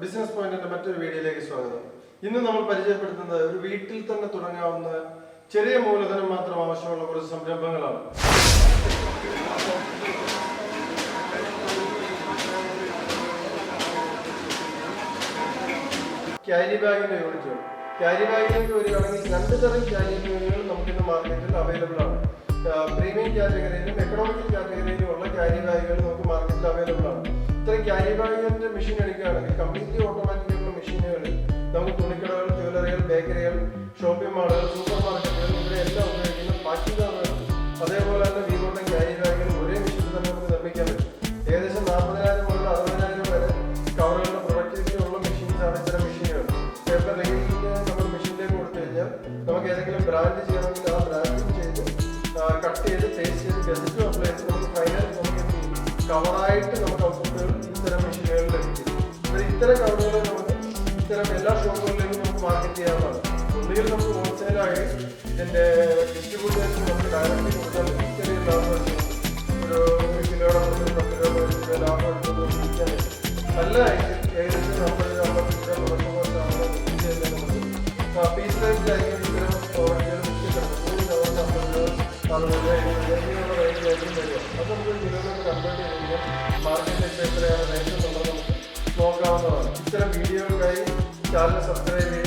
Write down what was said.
Business പോയിന്റിന്റെ മറ്റൊരു വീഡിയോയിലേക്ക് സ്വാഗതം. ഇന്ന് നമ്മൾ പരിചയപ്പെടുത്തുന്നത് ഒരു വീട്ടിൽ തന്നെ തുടങ്ങാവുന്ന ചെറിയ മൂലധനം മാത്രം ആവശ്യമുള്ള കുറച്ച് സംരംഭങ്ങളാണ്. ക്യാരി ബാഗിന്റെ യൂണിറ്റുകൾ. ക്യാരി ബാഗിലേക്ക് വരികയാണെങ്കിൽ രണ്ട് തരം ക്യാരി ബാഗുകൾ നമുക്കിന്ന് മാർക്കറ്റിൽ അവൈലബിൾ ആണ്. പ്രീമിയം കാറ്റഗറിയിലും എക്കണോമിക്കൽ കാറ്റഗറിയിലും ഉള്ള ക്യാരി ബാഗുകൾ നമുക്ക് മാർക്കറ്റിൽ അവൈലബിൾ ആണ്. ഇത്തരം ക്യാരി ബാഗിന്റെ മെഷീൻ എടുക്കുകയാണെങ്കിൽ കംപ്ലീറ്റ്ലി ഓട്ടോമാറ്റിക് ആയിട്ടുള്ള മെഷീനുകളിൽ നമുക്ക് തുണിക്കടകൾ, ജ്വല്ലറികൾ, ബേക്കറികൾ, ഷോപ്പിംഗ് മാളുകൾ, സൂപ്പർ മാർക്കറ്റുകൾ ഇവിടെയെല്ലാം ഉപയോഗിക്കുന്ന പാക്കിംഗ് കവറുകൾ, അതേപോലെ തന്നെ വീഗോട്ടൻ ക്യാരി ബാഗുകൾ ഒരേ മെഷീനിൽ തന്നെ നമുക്ക് നിർമ്മിക്കാൻ പറ്റും. ഏകദേശം 40,000 മുതൽ 60,000 വരെ കവറുകളുടെ പ്രൊഡക്ടിവിറ്റി ഉള്ള മെഷീൻസാണ് ഇത്തരം മെഷീനുകൾ. പേപ്പർ റെഗിലിംഗ് നമ്മൾ മെഷീനിലേക്ക് കൊടുത്തു കഴിഞ്ഞാൽ നമുക്ക് ഏതെങ്കിലും ബ്രാൻഡ് ചെയ്യണമെങ്കിൽ ആ ബ്രാൻഡിങ് ചെയ്ത് കട്ട് ചെയ്ത് പേസ്റ്റ് ചെയ്ത് ഗസറ്റും അപ്ലൈ ചെയ്ത് നമുക്ക് ഫൈനൽ നമുക്ക് കവറായിട്ട് നമുക്ക് ഔട്ട്പുട്ടുകൾ ഇത്തരം മെഷീനുകളിൽ ലഭിക്കും. ഇത്തരം കവറുകൾ നമുക്ക് ഇത്തരം എല്ലാ ഷോപ്പുകളിലേക്കും നമുക്ക് മാർക്കറ്റ് ചെയ്യാവുന്നതാണ്. ഒന്നുകിൽ നമുക്ക് ഹോൾസെയിലായി ഇതിൻ്റെ ഡിസ്ട്രിബ്യൂട്ടേഴ്സിന് നമുക്ക് ഡയറക്റ്റ്ലി കൊടുക്കാൻ ചെറിയ ലാഭം എടുക്കും. ഒരു കിലോയുടെ 10 രൂപ ലാഭം എടുക്കുന്നത് വിൽക്കാൻ പറ്റും. നല്ല ഏകദേശം 50-55 രൂപ നമുക്ക് പീസ് റേറ്റിലായിരിക്കും ഇത്തരം പ്രോഡക്റ്റുകൾ വിൽക്കപ്പെടുന്നത്. 3 50 രൂപ 60 രൂപ 70 രൂപ റേറ്റിലായിരിക്കും വരിക. അത് നമുക്ക് കിലോയിലൊക്കെ കൺവേർട്ട് ചെയ്ത് കഴിഞ്ഞാൽ മാർക്കറ്റിൽ എത്രയാണ് റേറ്റ് എന്നുള്ളത് നമുക്ക് നോക്കാവുന്നതാണ്. ഇത്തരം വീഡിയോകൾക്കായി ചാനൽ സബ്സ്ക്രൈബ്